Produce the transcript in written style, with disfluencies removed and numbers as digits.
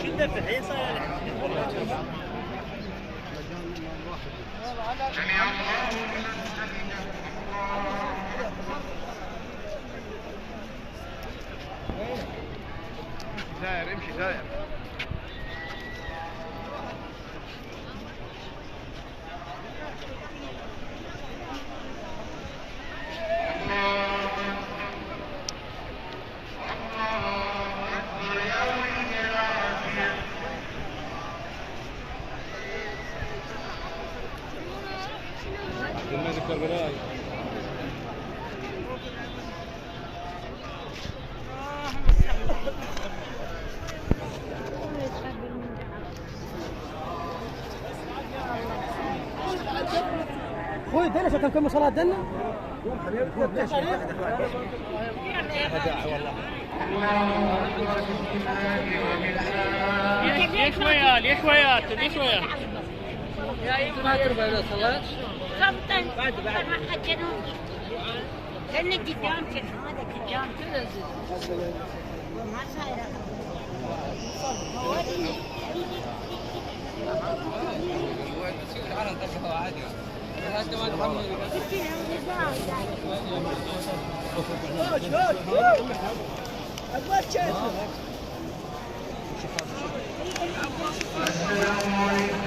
شدة في الحين داير امشي داير. خوي دنا شو كم صلاة دنا؟ ليش وياه ليش وياه ليش وياه؟ ما تربى إذا صلاة. بعد ما حجنون لأن الجدام كده هذا الجدام كده ما صاير السلام عليكم.